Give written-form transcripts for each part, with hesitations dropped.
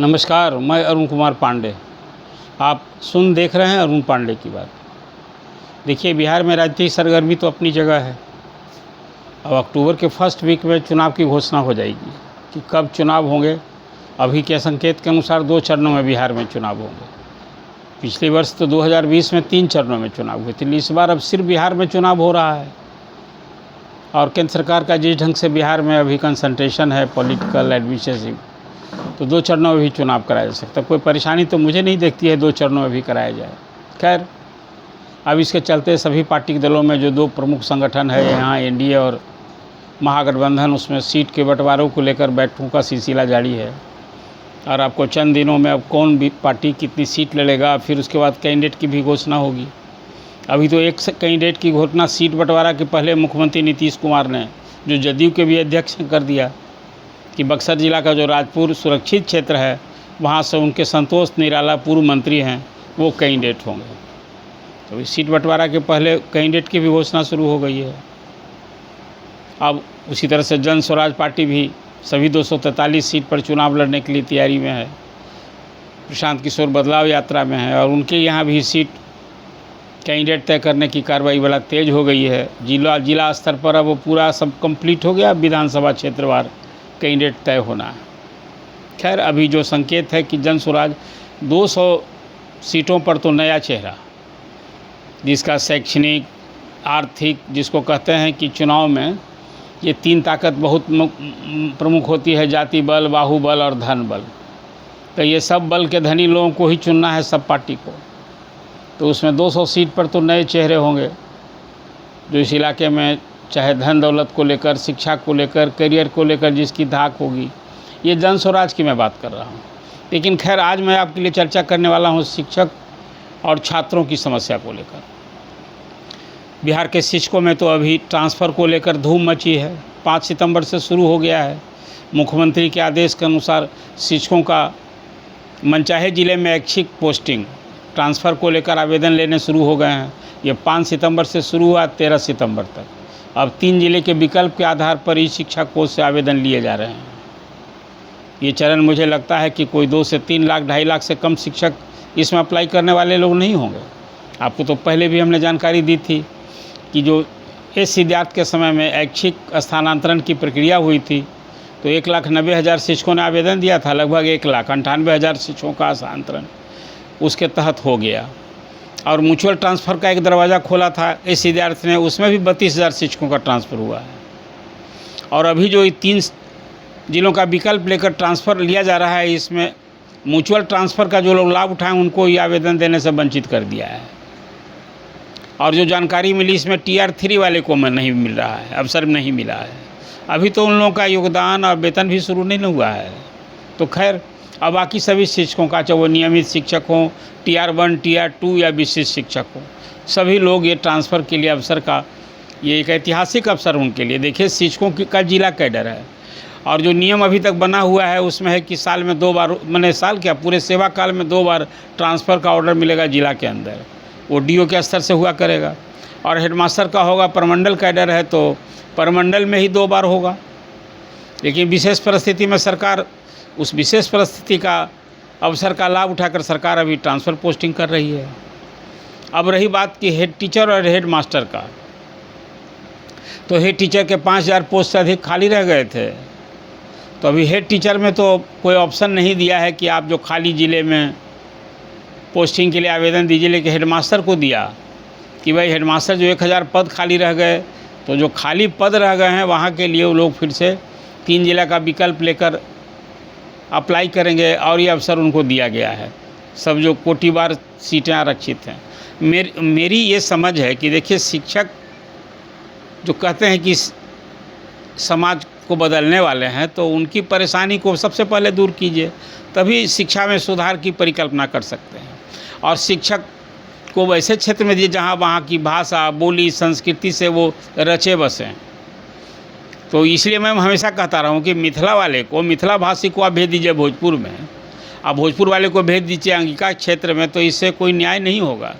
नमस्कार, मैं अरुण कुमार पांडे। आप देख रहे हैं अरुण पांडे की बात। देखिए, बिहार में राजनीतिक सरगर्मी तो अपनी जगह है। अब अक्टूबर के फर्स्ट वीक में चुनाव की घोषणा हो जाएगी कि कब चुनाव होंगे। अभी के संकेत के अनुसार 2 चरणों में बिहार में चुनाव होंगे। पिछले वर्ष तो 2020 में 3 चरणों में चुनाव हुए थे। इस बार अब सिर्फ बिहार में चुनाव हो रहा है और केंद्र सरकार का जिस ढंग से बिहार में अभी कंसंट्रेशन है पॉलिटिकल एडमिनिस्ट्रेटिव, तो 2 चरणों में भी चुनाव कराया जा सकता है। कोई परेशानी तो मुझे नहीं दिखती है 2 चरणों में भी कराया जाए। खैर, अब इसके चलते सभी पार्टी के दलों में जो 2 प्रमुख संगठन है यहाँ एनडीए और महागठबंधन, उसमें सीट के बंटवारों को लेकर बैठकों का सिलसिला जारी है। और आपको चंद दिनों में अब कौन भी पार्टी कितनी सीट लड़ेगा, फिर उसके बाद कैंडिडेट की भी घोषणा होगी। अभी तो एक कैंडिडेट की घोषणा सीट बंटवारा के पहले मुख्यमंत्री नीतीश कुमार ने, जो जदयू के भी अध्यक्ष कर दिया कि बक्सर जिला का जो राजपुर सुरक्षित क्षेत्र है वहाँ से उनके संतोष निराला पूर्व मंत्री हैं, वो कैंडिडेट होंगे। तो इस सीट बंटवारा के पहले कैंडिडेट की भी घोषणा शुरू हो गई है। अब उसी तरह से जन स्वराज पार्टी भी सभी 243 सीट पर चुनाव लड़ने के लिए तैयारी में है। प्रशांत किशोर बदलाव यात्रा में है और उनके यहाँ भी सीट कैंडिडेट तय करने की कार्रवाई बड़ा तेज़ हो गई है। जिला स्तर पर अब वो पूरा सब कंप्लीट हो गया। विधानसभा क्षेत्रवार कैंडिडेट तय होना है। खैर, अभी जो संकेत है कि जन स्वराज 200 सीटों पर तो नया चेहरा, जिसका शैक्षणिक, आर्थिक, जिसको कहते हैं कि चुनाव में ये 3 ताकत बहुत प्रमुख होती है, जाति बल, बाहुबल और धन बल। तो ये सब बल के धनी लोगों को ही चुनना है, सब पार्टी को। तो उसमें 200 सीट पर तो नए चेहरे होंगे जो इस इलाके में चाहे धन दौलत को लेकर, शिक्षा को लेकर, करियर को लेकर जिसकी धाक होगी। ये जन स्वराज की मैं बात कर रहा हूँ। लेकिन खैर, आज मैं आपके लिए चर्चा करने वाला हूँ शिक्षक और छात्रों की समस्या को लेकर। बिहार के शिक्षकों में तो अभी ट्रांसफ़र को लेकर धूम मची है। 5 सितंबर से शुरू हो गया है। मुख्यमंत्री के आदेश के अनुसार शिक्षकों का मनचाहे ज़िले में ऐच्छिक पोस्टिंग, ट्रांसफ़र को लेकर आवेदन लेने शुरू हो गए हैं। ये 5 सितंबर से शुरू हुआ, 13 सितंबर तक। अब 3 जिले के विकल्प के आधार पर ही शिक्षा कोष से आवेदन लिए जा रहे हैं। ये चरण मुझे लगता है कि कोई 2 से 3 लाख, 2.5 लाख से कम शिक्षक इसमें अप्लाई करने वाले लोग नहीं होंगे। आपको तो पहले भी हमने जानकारी दी थी कि जो इस सिद्धार्थ के समय में ऐच्छिक स्थानांतरण की प्रक्रिया हुई थी तो 1,90,000 शिक्षकों ने आवेदन दिया था। लगभग 1,98,000 शिक्षकों का स्थानांतरण उसके तहत हो गया। और म्यूचुअल ट्रांसफ़र का एक दरवाज़ा खोला था इस विद्यार्थी ने, उसमें भी 32,000 शिक्षकों का ट्रांसफ़र हुआ है। और अभी जो 3 जिलों का विकल्प लेकर ट्रांसफ़र लिया जा रहा है, इसमें म्यूचुअल ट्रांसफ़र का जो लोग लाभ उठाएं उनको ये आवेदन देने से वंचित कर दिया है। और जो जानकारी मिली, इसमें Tier 3 वाले को नहीं मिल रहा है, अवसर नहीं मिला है। अभी तो उन लोगों का योगदान और वेतन भी शुरू नहीं हुआ है। तो खैर, अब बाकी सभी शिक्षकों का, चाहे वो नियमित शिक्षक हों, Tier 1, Tier 2 या विशिष्ट शिक्षक हों, सभी लोग ये ट्रांसफ़र के लिए अवसर का, ये एक ऐतिहासिक अवसर उनके लिए। देखिए, शिक्षकों का जिला कैडर है और जो नियम अभी तक बना हुआ है उसमें है कि साल में 2 बार, मैंने साल क्या, पूरे सेवा काल में 2 बार ट्रांसफ़र का ऑर्डर मिलेगा जिला के अंदर। वो DO के स्तर से हुआ करेगा। और हेडमास्टर का होगा, प्रमंडल कैडर है तो प्रमंडल में ही 2 बार होगा। लेकिन विशेष परिस्थिति में सरकार उस विशेष परिस्थिति का अवसर का लाभ उठाकर सरकार अभी ट्रांसफ़र पोस्टिंग कर रही है। अब रही बात कि हेड टीचर और हेड मास्टर का, तो हेड टीचर के 5,000 पोस्ट से अधिक खाली रह गए थे। तो अभी हेड टीचर में तो कोई ऑप्शन नहीं दिया है कि आप जो खाली ज़िले में पोस्टिंग के लिए आवेदन दीजिए, लेकिन हेडमास्टर को दिया कि भाई हेडमास्टर जो 1,000 पद खाली रह गए, तो जो खाली पद रह गए हैं वहाँ के लिए वो लोग फिर से 3 जिला का विकल्प लेकर अप्लाई करेंगे और ये अवसर उनको दिया गया है। सब जो कोटिवार सीटें आरक्षित हैं। मेरी ये समझ है कि देखिए, शिक्षक जो कहते हैं कि समाज को बदलने वाले हैं, तो उनकी परेशानी को सबसे पहले दूर कीजिए, तभी शिक्षा में सुधार की परिकल्पना कर सकते हैं। और शिक्षक को वैसे क्षेत्र में दिए जहाँ वहाँ की भाषा, बोली, संस्कृति से वो रचे बसें। तो इसलिए मैं हमेशा कहता रहा हूँ कि मिथिला वाले को, मिथिला भाषी को आप भेज दीजिए भोजपुर में, अब भोजपुर वाले को भेज दीजिए अंगिका क्षेत्र में, तो इससे कोई न्याय नहीं होगा।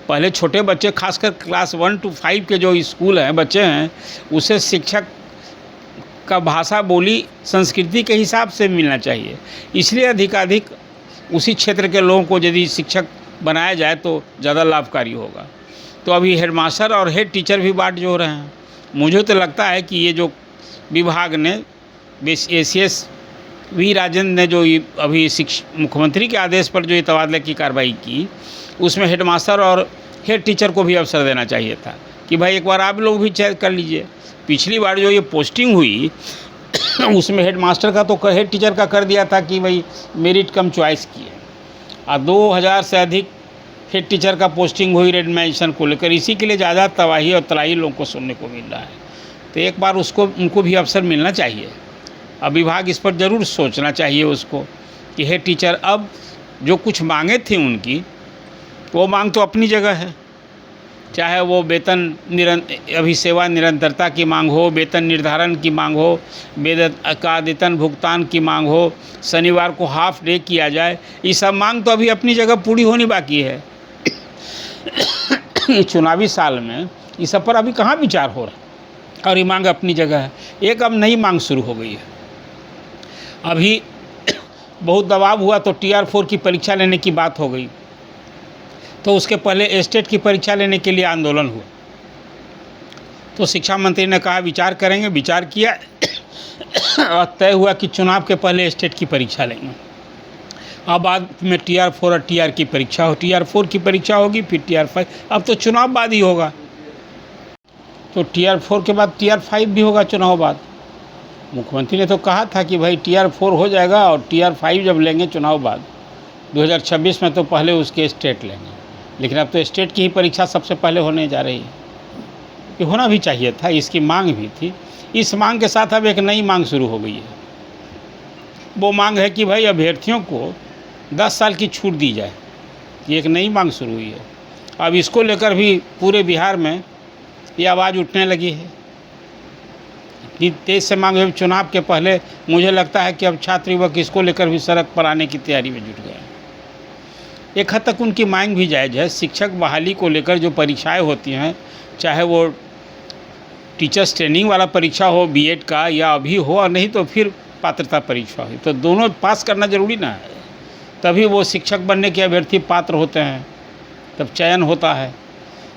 पहले छोटे बच्चे, खासकर क्लास 1 to 5 के जो स्कूल हैं, बच्चे हैं, उसे शिक्षक का भाषा बोली संस्कृति के हिसाब से मिलना चाहिए। इसलिए अधिकाधिक उसी क्षेत्र के लोगों को यदि शिक्षक बनाया जाए तो ज़्यादा लाभकारी होगा। तो अभी हेडमास्टर और हेड टीचर भी बाट जोड़ रहे हैं। मुझे तो लगता है कि ये जो विभाग ने ACS वी राजेंद्र ने जो अभी मुख्यमंत्री के आदेश पर जो ये तबादले की कार्रवाई की, उसमें हेडमास्टर और हेड टीचर को भी अवसर देना चाहिए था कि भाई एक बार आप लोग भी चेक कर लीजिए। पिछली बार जो ये पोस्टिंग हुई उसमें हेडमास्टर का तो हेड टीचर का कर दिया था कि भाई मेरिट कम चॉइस की है, और 2000 से अधिक हेड टीचर का पोस्टिंग हुई एडमिशन को लेकर। इसी के लिए ज़्यादा तबाही और तलाई लोगों को सुनने को मिल रहा है। तो एक बार उनको भी अवसर मिलना चाहिए। अब विभाग इस पर ज़रूर सोचना चाहिए उसको कि हेड टीचर अब जो कुछ मांगे थी उनकी, वो मांग तो अपनी जगह है, चाहे वो वेतन अभी सेवा निरंतरता की मांग हो, वेतन निर्धारण की मांग हो, वेतन भुगतान की मांग हो, शनिवार को हाफ डे किया जाए, ये सब मांग तो अभी अपनी जगह पूरी होनी बाकी है। चुनावी साल में इस सब पर अभी कहाँ विचार हो रहा है, और ये मांग अपनी जगह है। एक अब नई मांग शुरू हो गई है। अभी बहुत दबाव हुआ तो TR 4 की परीक्षा लेने की बात हो गई, तो उसके पहले स्टेट की परीक्षा लेने के लिए आंदोलन हुआ। तो शिक्षा मंत्री ने कहा विचार करेंगे, विचार किया और तय हुआ कि चुनाव के पहले स्टेट की परीक्षा लेंगे। अब बाद में TR 4 और TR की परीक्षा हो, TR 4 की परीक्षा होगी, फिर TR 5। अब तो चुनाव बाद ही होगा, तो TR 4 के बाद TR 5 भी होगा चुनाव बाद। मुख्यमंत्री ने तो कहा था कि भाई TR 4 हो जाएगा और TR 5 जब लेंगे चुनाव बाद 2026 में, तो पहले उसके स्टेट लेंगे। लेकिन अब तो स्टेट की ही परीक्षा सबसे पहले होने जा रही है। ये होना भी चाहिए था, इसकी मांग भी थी। इस मांग के साथ अब एक नई मांग शुरू हो गई है। वो मांग है कि भाई अभ्यर्थियों को 10 साल की छूट दी जाए। ये एक नई मांग शुरू हुई है। अब इसको लेकर भी पूरे बिहार में ये आवाज़ उठने लगी है। इतनी तेज़ से मांग है चुनाव के पहले, मुझे लगता है कि अब छात्र युवक इसको लेकर भी सड़क पर आने की तैयारी में जुट गए हैं। एक हद तक उनकी मांग भी जायज़ है। शिक्षक बहाली को लेकर जो परीक्षाएं होती हैं, चाहे वो टीचर्स ट्रेनिंग वाला परीक्षा हो B.Ed का, या अभी हो, और नहीं तो फिर पात्रता परीक्षा हो, तो दोनों पास करना ज़रूरी ना है। तभी वो शिक्षक बनने के अभ्यर्थी पात्र होते हैं, तब चयन होता है।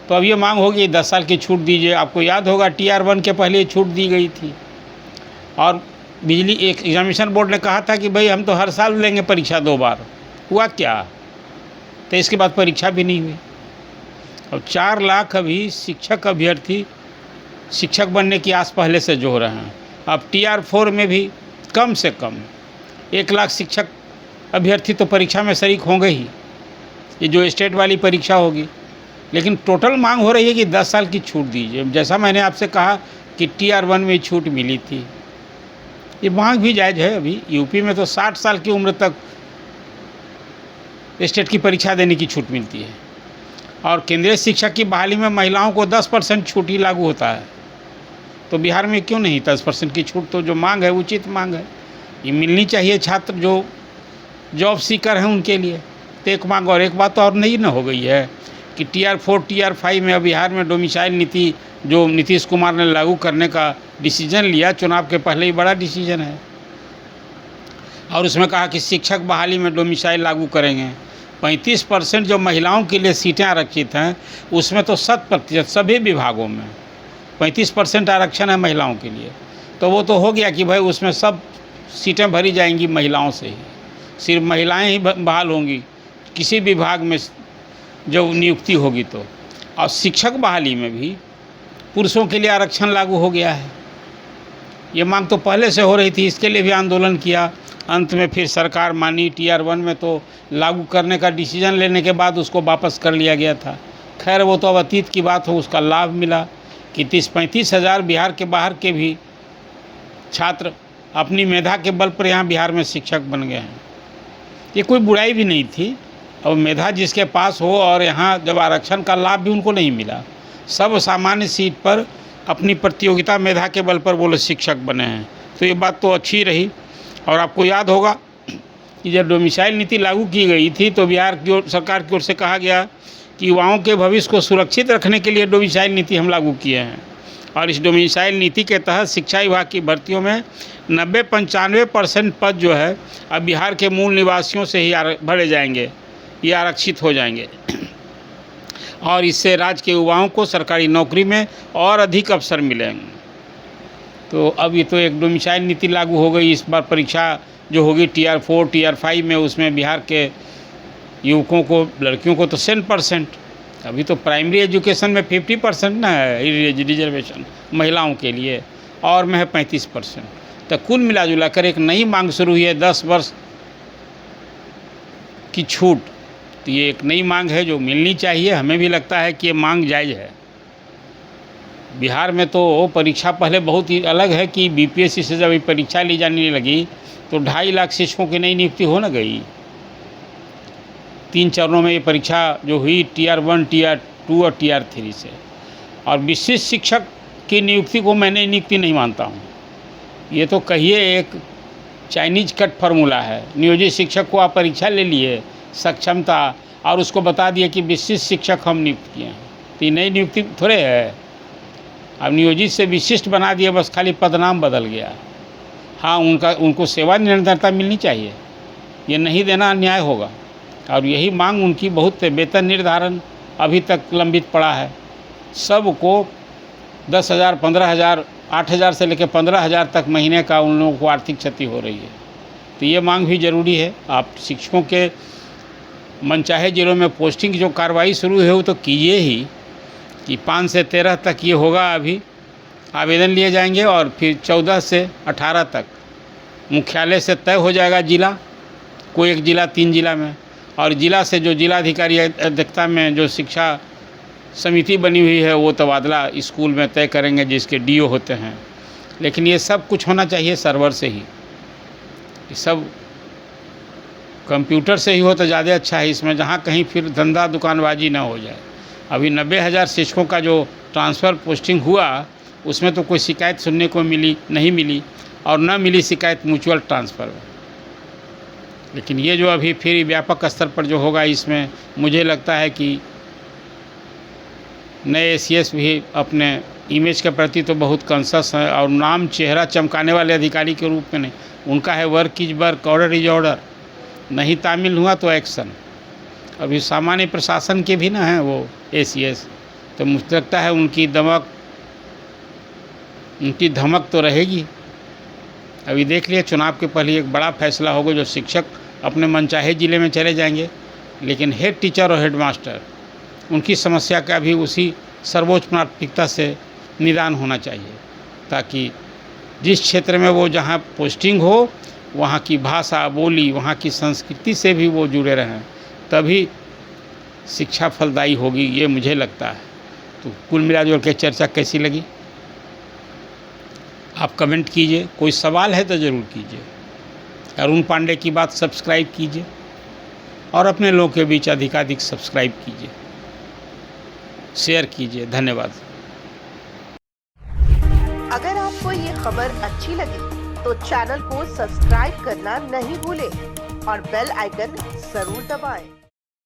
तो अब ये मांग होगी 10 साल की छूट दीजिए। आपको याद होगा TR 1 के पहले ये छूट दी गई थी, और एग्जामिनेशन बोर्ड ने कहा था कि भाई हम तो हर साल लेंगे परीक्षा 2 बार। हुआ क्या? तो इसके बाद परीक्षा भी नहीं हुई। अब 4 लाख अभी शिक्षक अभ्यर्थी शिक्षक बनने की आस पहले से जो रहे हैं। अब TR 4 में भी कम से कम 1 लाख शिक्षक अभ्यर्थी तो परीक्षा में शरीक होंगे ही, ये जो स्टेट वाली परीक्षा होगी। लेकिन टोटल मांग हो रही है कि 10 साल की छूट दीजिए। जैसा मैंने आपसे कहा कि TR 1 में छूट मिली थी, ये मांग भी जायज़ है। अभी यूपी में तो 60 साल की उम्र तक स्टेट की परीक्षा देने की छूट मिलती है, और केंद्रीय शिक्षक की बहाली में महिलाओं को 10% छूट ही लागू होता है। तो बिहार में क्यों नहीं 10% की छूट? तो जो मांग है उचित मांग है, ये मिलनी चाहिए छात्र जो जॉब सीकर हैं उनके लिए। तो एक मांग, और एक बात तो और नहीं न हो गई है कि TR 4 TR 5 में अब बिहार में डोमिसाइल नीति जो नीतीश कुमार ने लागू करने का डिसीजन लिया चुनाव के पहले ही, बड़ा डिसीजन है। और उसमें कहा कि शिक्षक बहाली में डोमिसाइल लागू करेंगे। 35% जो महिलाओं के लिए सीटें आरक्षित हैं, उसमें तो 100% सभी विभागों में 35% आरक्षण है महिलाओं के लिए। तो वो तो हो गया कि भाई उसमें सब सीटें भरी जाएंगी महिलाओं से ही, सिर्फ महिलाएं ही बहाल होंगी किसी विभाग में जो नियुक्ति होगी। तो और शिक्षक बहाली में भी पुरुषों के लिए आरक्षण लागू हो गया है। ये मांग तो पहले से हो रही थी, इसके लिए भी आंदोलन किया। अंत में फिर सरकार मानी। TR 1 में तो लागू करने का डिसीजन लेने के बाद उसको वापस कर लिया गया था। खैर वो तो अब अतीत की बात हो। उसका लाभ मिला कि 30-35 हज़ार बिहार के बाहर के भी छात्र अपनी मेधा के बल पर यहाँ बिहार में शिक्षक बन गए हैं। ये कोई बुराई भी नहीं थी। अब मेधा जिसके पास हो, और यहाँ जब आरक्षण का लाभ भी उनको नहीं मिला, सब सामान्य सीट पर अपनी प्रतियोगिता मेधा के बल पर वो लोग शिक्षक बने हैं। तो ये बात तो अच्छी रही। और आपको याद होगा कि जब डोमिसाइल नीति लागू की गई थी तो बिहार की सरकार की ओर से कहा गया कि युवाओं के भविष्य को सुरक्षित रखने के लिए डोमिसाइल नीति हम लागू किए हैं। और इस डोमिसाइल नीति के तहत शिक्षा विभाग की भर्तियों में 90-95% पद जो है अब बिहार के मूल निवासियों से ही भरे जाएंगे, ये आरक्षित हो जाएंगे और इससे राज्य के युवाओं को सरकारी नौकरी में और अधिक अवसर मिलेंगे। तो अब ये तो एक डोमिसाइल नीति लागू हो गई। इस बार परीक्षा जो होगी Tier 4 Tier 5 में, उसमें बिहार के युवकों को, लड़कियों को तो 100%, अभी तो प्राइमरी एजुकेशन में 50% ना है रिजर्वेशन महिलाओं के लिए, और में है 35%। तो कुल मिला जुला कर एक नई मांग शुरू हुई है 10 वर्ष की छूट। तो ये एक नई मांग है जो मिलनी चाहिए। हमें भी लगता है कि ये मांग जायज़ है। बिहार में तो परीक्षा पहले बहुत ही अलग है कि BPSC से जब परीक्षा ली जाने लगी तो 2.5 लाख शिक्षकों की नई नियुक्ति हो न गई। 3 चरणों में ये परीक्षा जो हुई Tier 1 Tier 2 और Tier 3 से। और विशिष्ट शिक्षक की नियुक्ति को मैं नई नियुक्ति नहीं मानता हूँ। ये तो कहिए एक चाइनीज कट फार्मूला है। नियोजित शिक्षक को आप परीक्षा ले लिए, सक्षमता, और उसको बता दिए कि विशिष्ट शिक्षक हम नियुक्त किए हैं। तो ये नई नियुक्ति थोड़े है। अब नियोजित से विशिष्ट बना दिया, बस खाली पदनाम बदल गया। हाँ, उनको सेवा निरंतरता मिलनी चाहिए, ये नहीं देना अन्याय होगा। और यही मांग उनकी बहुत है। वेतन निर्धारण अभी तक लंबित पड़ा है। सबको 10,000, 15,000, 8,000 से लेकर 15,000 तक महीने का उन लोगों को आर्थिक क्षति हो रही है। तो ये मांग भी ज़रूरी है। आप शिक्षकों के मनचाहे जिलों में पोस्टिंग जो कार्रवाई शुरू है वो तो कीजिए ही, कि 5 से 13 तक ये होगा। अभी आवेदन लिए जाएंगे और फिर 14 से 18 तक मुख्यालय से तय हो जाएगा जिला, कोई एक जिला 3 जिला में, और जिला से जो जिलाधिकारी अध्यक्षता में जो शिक्षा समिति बनी हुई है वो तबादला स्कूल में तय करेंगे, जिसके DO होते हैं। लेकिन ये सब कुछ होना चाहिए सर्वर से ही, ये सब कंप्यूटर से ही हो तो ज़्यादा अच्छा है। इसमें जहाँ कहीं फिर धंधा दुकानबाजी ना हो जाए। अभी 90,000 शिक्षकों का जो ट्रांसफ़र पोस्टिंग हुआ उसमें तो कोई शिकायत सुनने को नहीं मिली, और न मिली शिकायत म्यूचुअल ट्रांसफ़र में। लेकिन ये जो अभी फिर व्यापक स्तर पर जो होगा, इसमें मुझे लगता है कि नए ACS भी अपने इमेज के प्रति तो बहुत कॉन्शियस है, और नाम चेहरा चमकाने वाले अधिकारी के रूप में नहीं। उनका है work is work, order is order. नहीं तामील हुआ तो एक्शन। अभी सामान्य प्रशासन के भी ना हैं वो ACS, तो मुझे लगता है उनकी धमक तो रहेगी। अभी देख लिए, चुनाव के पहले एक बड़ा फैसला होगा जो शिक्षक अपने मनचाहे ज़िले में चले जाएंगे, लेकिन हेड टीचर और हेड मास्टर, उनकी समस्या का भी उसी सर्वोच्च प्राथमिकता से निदान होना चाहिए, ताकि जिस क्षेत्र में वो जहाँ पोस्टिंग हो वहाँ की भाषा, बोली, वहाँ की संस्कृति से भी वो जुड़े रहें, तभी शिक्षा फलदायी होगी, ये मुझे लगता है। तो कुल मिलाजुल के चर्चा कैसी लगी आप कमेंट कीजिए। कोई सवाल है तो ज़रूर कीजिए। अरुण पांडे की बात सब्सक्राइब कीजिए और अपने लोगों के बीच अधिकाधिक सब्सक्राइब कीजिए, शेयर कीजिए। धन्यवाद। अगर आपको ये खबर अच्छी लगी तो चैनल को सब्सक्राइब करना नहीं भूलें और बेल आइकन जरूर दबाएं।